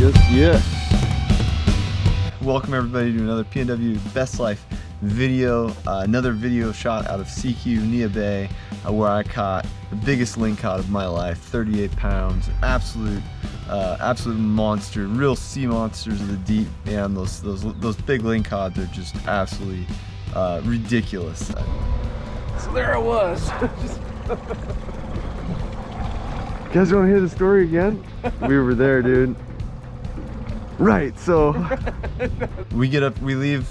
Yes. Welcome everybody to another PNW Best Life video. Another video shot out of Sekiu, Neah Bay, where I caught the biggest lingcod of my life, 38 pounds, absolute monster, real sea monsters of the deep. And those big lingcods are just absolutely ridiculous. So there I was. You guys want to hear the story again? We were there, dude. Right, so we leave,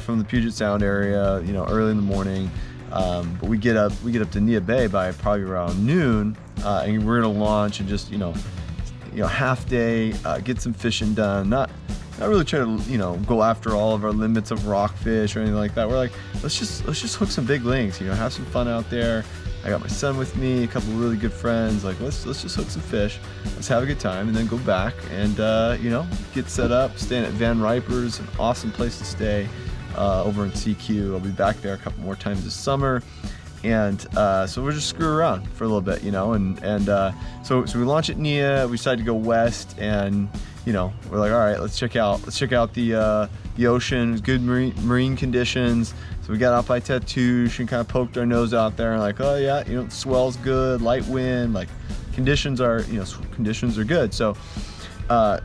from the Puget Sound area, early in the morning, but we get up to Neah Bay by probably around noon, and we're gonna launch and just, half day, get some fishing done. Not really try to, go after all of our limits of rockfish or anything like that. We're like, let's just hook some big lings, have some fun out there. I got my son with me, a couple of really good friends. Like, let's just hook some fish, let's have a good time, and then go back and get set up, staying at Van Riper's, an awesome place to stay over in Sekiu. I'll be back there a couple more times this summer, and so we'll just screw around for a little bit, so we launch at Neah. We decide to go west, and we're like, all right, let's check out the ocean. Good marine conditions. So we got out by Tatoosh and kind of poked our nose out there and like, oh yeah, the swell's good, light wind, like conditions are good. So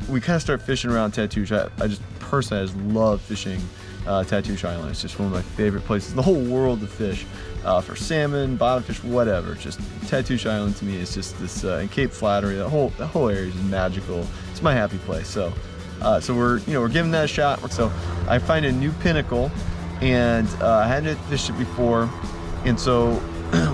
we kind of start fishing around Tatoosh. I just love fishing Tatoosh Island. It's just one of my favorite places in the whole world to fish for salmon, bottomfish, whatever. Just Tatoosh Island to me is just this, and Cape Flattery, the whole area is magical. It's my happy place. So we're giving that a shot. So I find a new pinnacle, and I hadn't fished it before, and so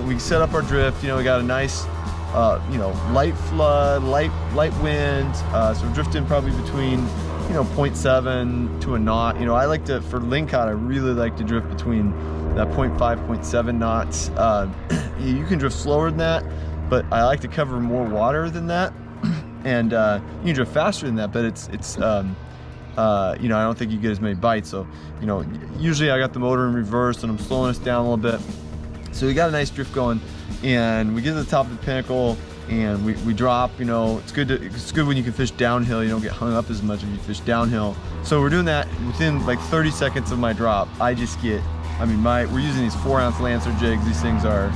we set up our drift. We got a nice light flood, light wind, so we're drifting probably between 0.7 to a knot. I like to, for lingcod, I really like to drift between that 0.5, 0.7 knots. You can drift slower than that, but I like to cover more water than that. And you can drift faster than that, but it's I don't think you get as many bites. So usually I got the motor in reverse and I'm slowing us down a little bit. So we got a nice drift going, and we get to the top of the pinnacle, and we drop. It's good when you can fish downhill. You don't get hung up as much if you fish downhill. So we're doing that. Within like 30 seconds of my drop, we're using these 4-ounce Lancer jigs. These things are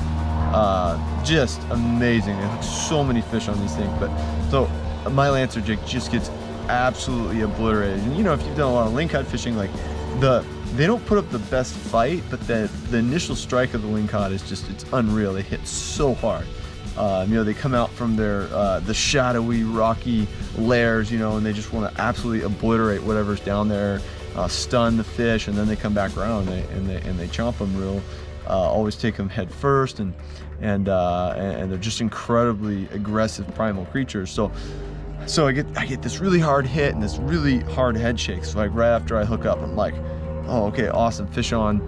just amazing. There's so many fish on these things, but so my Lancer jig just gets absolutely obliterated. And if you've done a lot of lingcod fishing, like they don't put up the best fight, but the initial strike of the lingcod is just, it's unreal. They hit so hard. They come out from their the shadowy rocky layers, and they just want to absolutely obliterate whatever's down there, stun the fish, and then they come back around and they chomp them real. Always take them head first, and they're just incredibly aggressive primal creatures. So I get this really hard hit and this really hard head shake. So like right after I hook up, I'm like, oh, okay, awesome, fish on.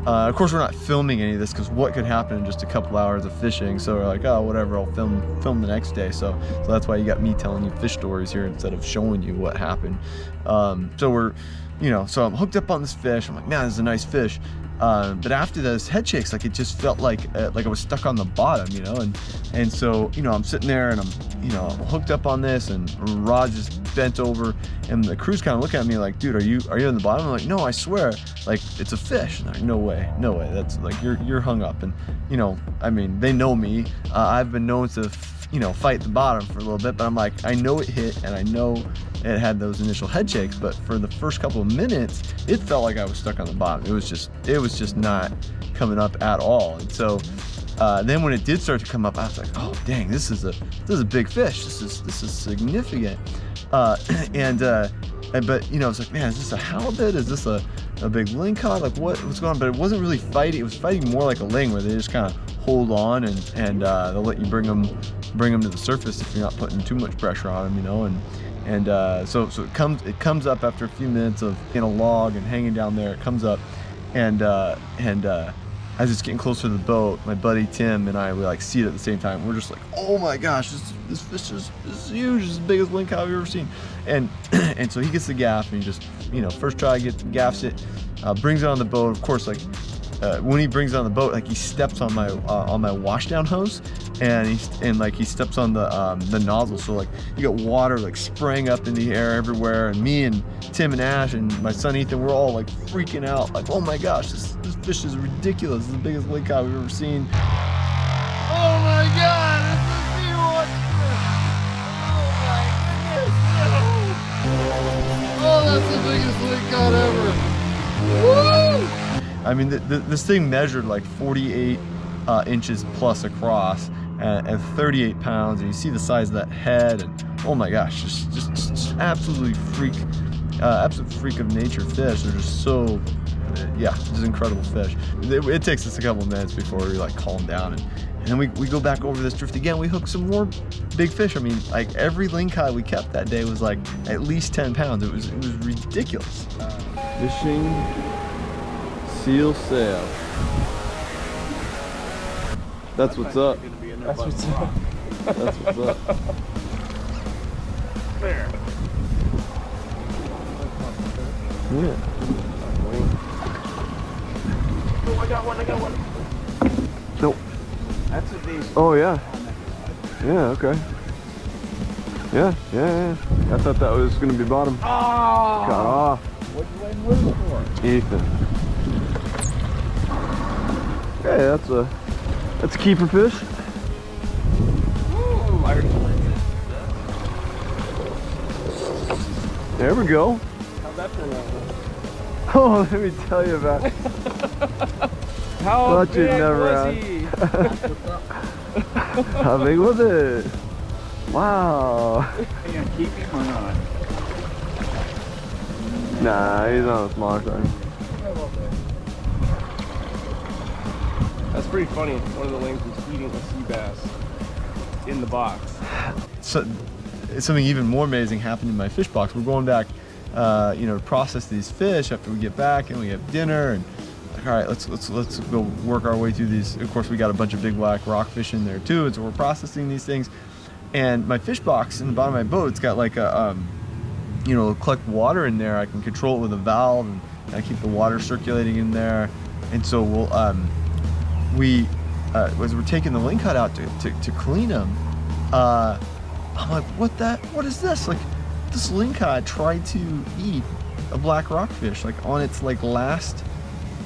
Of course, we're not filming any of this because what could happen in just a couple hours of fishing? So we're like, oh, whatever, I'll film the next day. So that's why you got me telling you fish stories here instead of showing you what happened. So we're, so I'm hooked up on this fish. I'm like, man, this is a nice fish. But after those head shakes, like it just felt like I was stuck on the bottom, and so I'm sitting there and I'm hooked up on this, and Rod just bent over, and the crew's kind of looking at me like, dude, are you in the bottom? I'm like, no, I swear, like it's a fish. And they're like, no way, that's like you're hung up. And they know me. I've been known to fight the bottom for a little bit, but I'm like, I know it hit, and I know it had those initial head shakes, but for the first couple of minutes, it felt like I was stuck on the bottom. It was just not coming up at all. And so then when it did start to come up, I was like, oh dang, this is a big fish. This is significant. But I was like, man, is this a halibut? Is this a big lingcod? Like what's going on? But it wasn't really fighting. It was fighting more like a ling, where they just kind of hold on and they'll let you bring them to the surface if you're not putting too much pressure on them, so it comes up after a few minutes of in a log and hanging down there. It comes up, and as it's getting closer to the boat, my buddy Tim and I, we like see it at the same time. We're just like, oh my gosh, this fish is huge. It's the biggest lingcod I've ever seen. And so he gets the gaff, and he just, first try gaffs it, brings it on the boat. Of course, like when he brings it on the boat, like he steps on my washdown hose, and he steps on the nozzle, so like you got water like spraying up in the air everywhere, and me and Tim and Ash and my son Ethan, we're all like freaking out, like, oh my gosh, this fish is ridiculous. It's the biggest lingcod we've ever seen. Oh my god, it's a sea monster! Oh my goodness, no! Oh, that's the biggest lingcod ever! Woo! I mean, this thing measured like 48 inches plus across and 38 pounds, and you see the size of that head, and oh my gosh, just absolute freak of nature fish. They're just so, yeah, just incredible fish. It takes us a couple of minutes before we like calm down, and then we go back over this drift again. We hook some more big fish. I mean, like every lingcod we kept that day was like at least 10 pounds. It was ridiculous. Fishing seal sail. That's what's up. That's what's up. That's what's up. There. Yeah. Oh, I got one. Nope. That's a decent. Oh yeah. Yeah, okay. Yeah. I thought that was gonna be bottom. Oh! Got off. What'd you let loose for? Ethan. Okay, that's a keeper fish. Ooh, There we go. how'd that turn out? Oh, let me tell you about it. How Thought you'd big never was ask. he? How big was it? Wow. Are you gonna keep him or not? Nah, he's on the smaller side. That's pretty funny. One of the lings was eating a sea bass in the box. So, something even more amazing happened in my fish box. We're going back, to process these fish after we get back, and we have dinner, and like, all right, let's go work our way through these. Of course, we got a bunch of big black rockfish in there too, and so we're processing these things. And my fish box in the bottom of my boat, it's got like a, collect water in there. I can control it with a valve, and I keep the water circulating in there. And so we'll, as we're taking the lingcod out to clean them, I'm like, what is this? Like, this lingcod tried to eat a black rockfish, like on its like last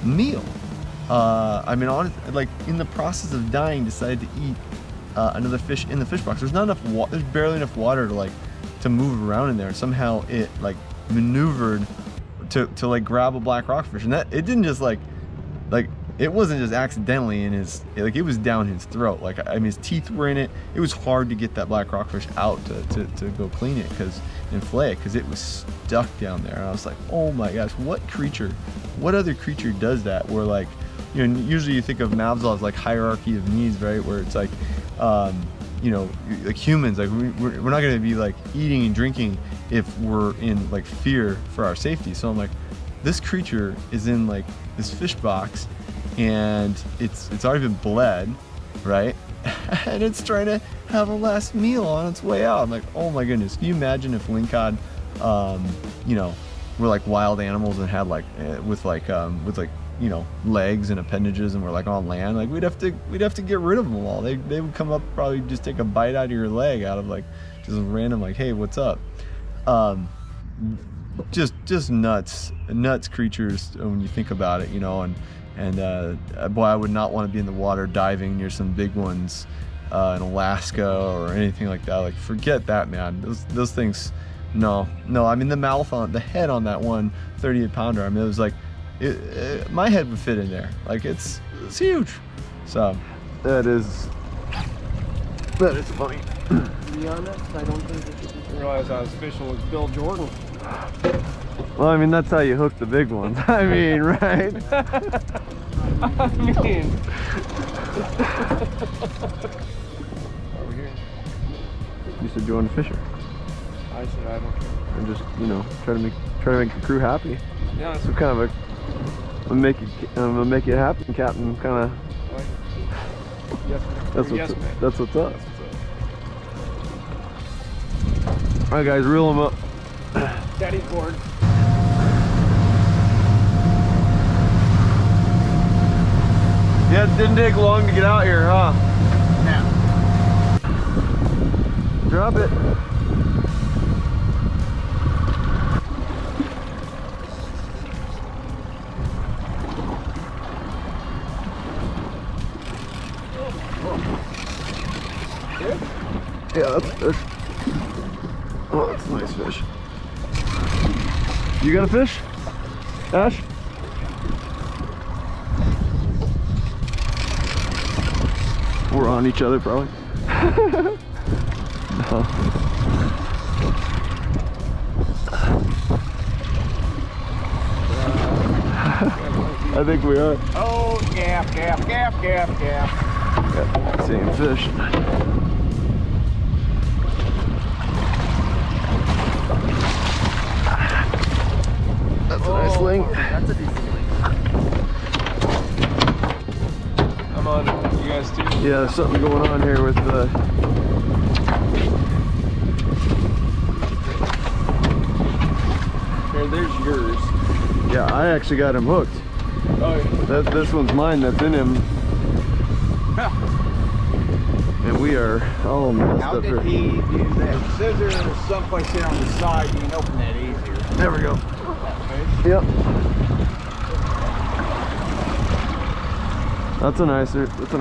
meal. In the process of dying, decided to eat another fish in the fish box. There's not enough there's barely enough water to move around in there. And somehow it like maneuvered to like grab a black rockfish, and that it didn't just like it wasn't just accidentally in his, like it was down his throat. Like, I mean, his teeth were in it. It was hard to get that black rockfish out to go clean it and flay it, because it was stuck down there. And I was like, oh my gosh, what other creature does that? Where like, usually you think of Maslow's like hierarchy of needs, right? Where it's like, like humans, like we're not gonna be like eating and drinking if we're in like fear for our safety. So I'm like, this creature is in like this fish box, and it's already been bled, right? And it's trying to have a last meal on its way out. I'm like, oh my goodness. Can you imagine if lingcod, were like wild animals and had like with legs and appendages, and were like on land? Like we'd have to get rid of them all. They would come up, probably just take a bite out of your leg, out of like just random, like, hey, what's up? Just nuts creatures when you think about it, and boy, I would not want to be in the water diving near some big ones in Alaska or anything like that. Like, forget that, man. Those things, no. I mean, the head on that one 38 pounder, I mean, it was like, my head would fit in there. Like, it's huge. So that is funny. To be honest, I don't think that you didn't realize I was fishing with Bill Jordan. Well, I mean, that's how you hook the big ones. I mean, right? Over here. You said you wanted to fish her. I said I don't care. And just, try to make the crew happy. Yeah, So kind of I'm gonna make it happen, Captain. Kind of. Yes, That's what's up. All right, guys, reel them up. Daddy's board. Yeah, it didn't take long to get out here, huh? Yeah. Drop it. Yeah, that's a fish. Oh, that's a nice fish. You got a fish, Ash? We're on each other, probably. No. I think we are. Oh, gap. Yeah, same fish. That's a nice ling. That's a decent ling. I'm on you guys too. Yeah, there's something going on here with the. Here, there's yours. Yeah, I actually got him hooked. Oh, yeah. This one's mine that's in him. And we are all messed How up did here. he do that? It says there's someplace here on the side you can open that easier. There we go. Okay. Yep. That's a nicer fish.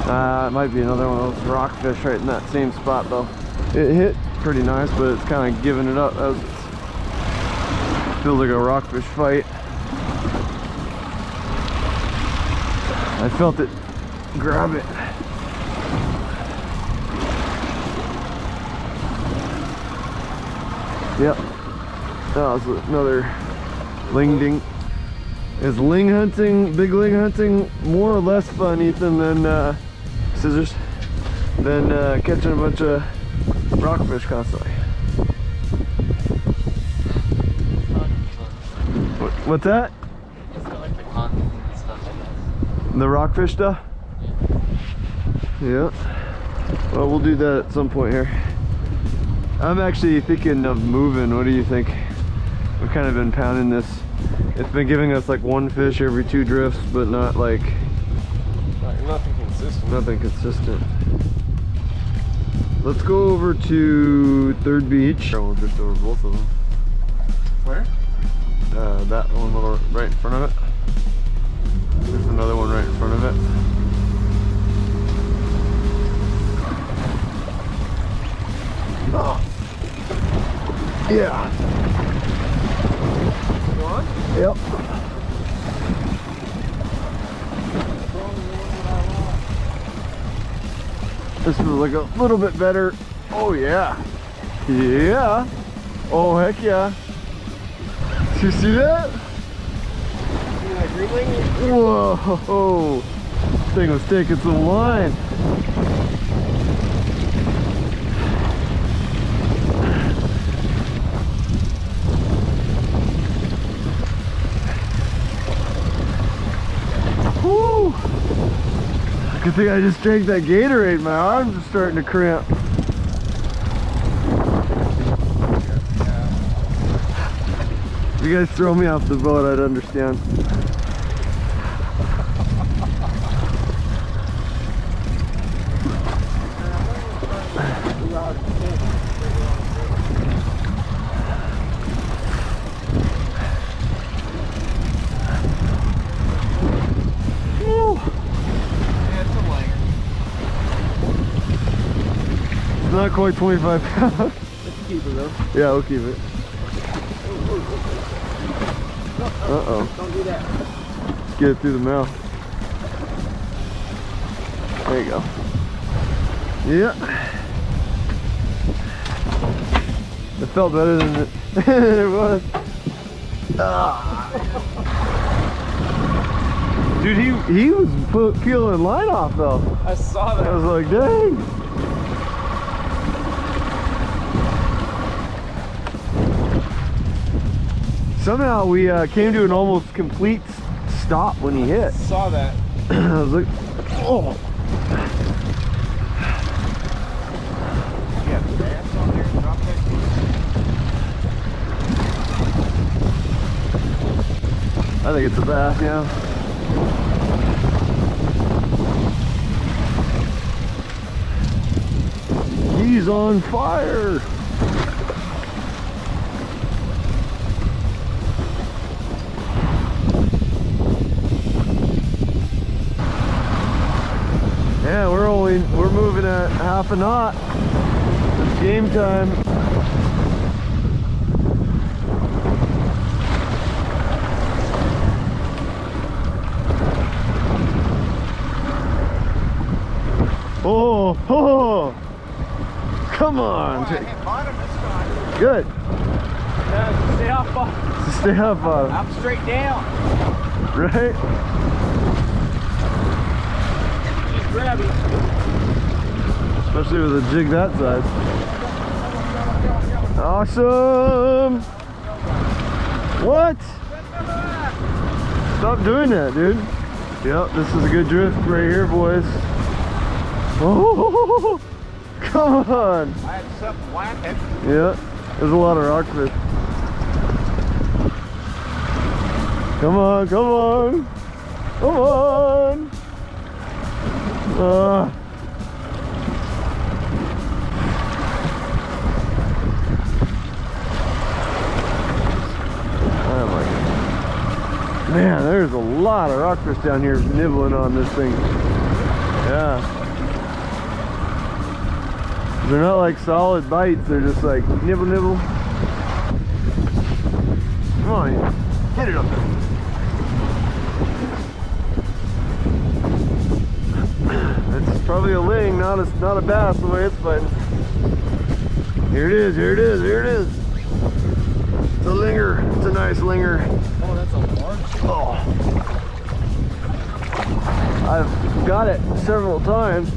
It might be another one of those rockfish right in that same spot though. It hit pretty nice, but it's kind of giving it up. Feels like a rockfish fight. I felt it grab it. Yep. That was another ling ding. Is ling hunting, big ling hunting, more or less fun, Ethan, than scissors, than catching a bunch of rockfish constantly? What's that? It's not like the content and stuff, I guess. The rockfish stuff? Yeah. Well, we'll do that at some point here. I'm actually thinking of moving. What do you think? We've kind of been pounding this. It's been giving us like one fish every 2 drifts, but not like Nothing consistent. nothing consistent. Let's go over to Third Beach. We'll drift over both of them. Where? That one little right in front of it. There's another one right in front of it. Oh. Yeah. Go on? Yep. This was like a little bit better. Oh yeah. Yeah. Oh heck yeah. Did you see that? See that green ling? Whoa. This thing was taking some line. Woo. Good thing I just drank that Gatorade. My arms are starting to cramp. If you guys throw me off the boat, I'd understand. Woo. Yeah, it's a langer. It's not quite 25 pounds. Let's keep it though. Yeah, we'll keep it. Uh-oh. Don't do that. Let's get it through the mouth. There you go. Yeah. It felt better than it, it was. Ah. Dude, he was peeling line off though. I saw that. I was like, dang. Somehow we came to an almost complete stop when he hit. Saw that. I was like, oh. You got bass on there, drop that thing. I I think it's a bass, yeah. He's on fire. Yeah, we're moving at half a knot. It's game time. Oh, oh, come on. Good. Stay off bottom. Stay off bottom. Up straight down. Right? Just grab it. Especially with a jig that size. Awesome. What? Stop doing that, dude. Yep, this is a good drift right here, boys. Oh, come on. I had something whacking. Yeah, there's a lot of rockfish. Come on, come on. Come on. Oh my God. Man, there's a lot of rockfish down here nibbling on this thing. Yeah. They're not like solid bites, they're just like nibble nibble. Come on, get it up there. It's probably a ling, not a bass the way it's fighting. Here it is, here it is, here it is. It's a linger, it's a nice linger. Oh, that's a large. Oh. I've got it several times.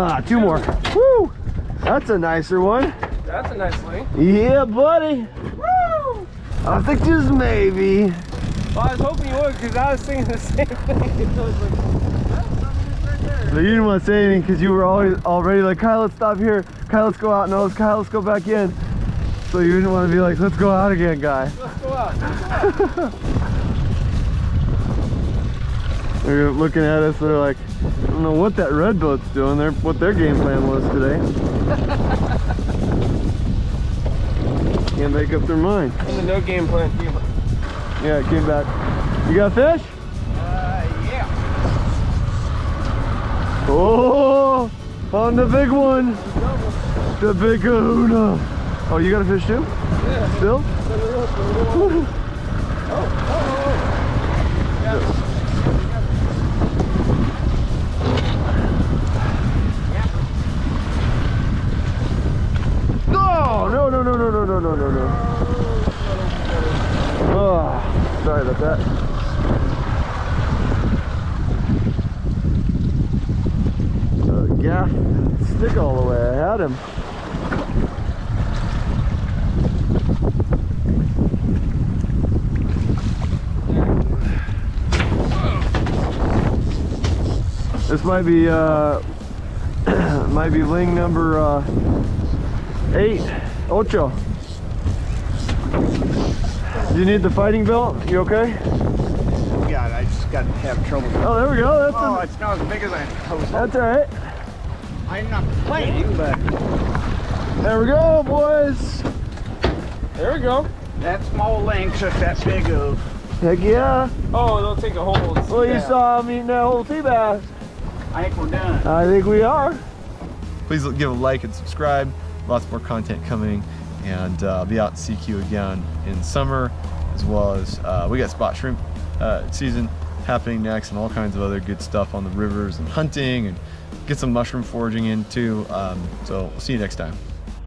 Ah, two more. Woo! That's a nicer one. That's a nice link. Yeah, buddy. Woo! I think just maybe. Well, I was hoping you would, because I was thinking the same thing. I was like, that's something right there. But you didn't want to say anything because you were already like, Kyle, let's stop here. Kyle, let's go out. No, Kyle, let's go back in. So you didn't want to be like, let's go out again, guy. Let's go out. Let's go out. They're looking at us, they're like, I don't know what that red boat's doing, what their game plan was today. Can't make up their mind. And the no game plan. Yeah, it came back. You got a fish? Yeah. Oh, on the big one. The big kahuna. Oh, you got a fish too? Yeah. Still? No. Oh, sorry about that. Gaff didn't stick all the way. I had him. This might be ling number 8. Ocho. Do you need the fighting belt? You okay? God, I just got to have trouble. Oh, there we go. It's not as big as I was. That's all right. I'm not complaining, but There we go, boys. There we go. that small lynx is that big of. Heck yeah. Oh, they'll take a hold. Well, you saw me eating that whole sea bass. I think we're done. I think we are. Please give a like and subscribe. Lots more content coming, and I'll be out in Sekiu again in summer, as well as we got spot shrimp season happening next, and all kinds of other good stuff on the rivers and hunting, and get some mushroom foraging in too. So we'll see you next time.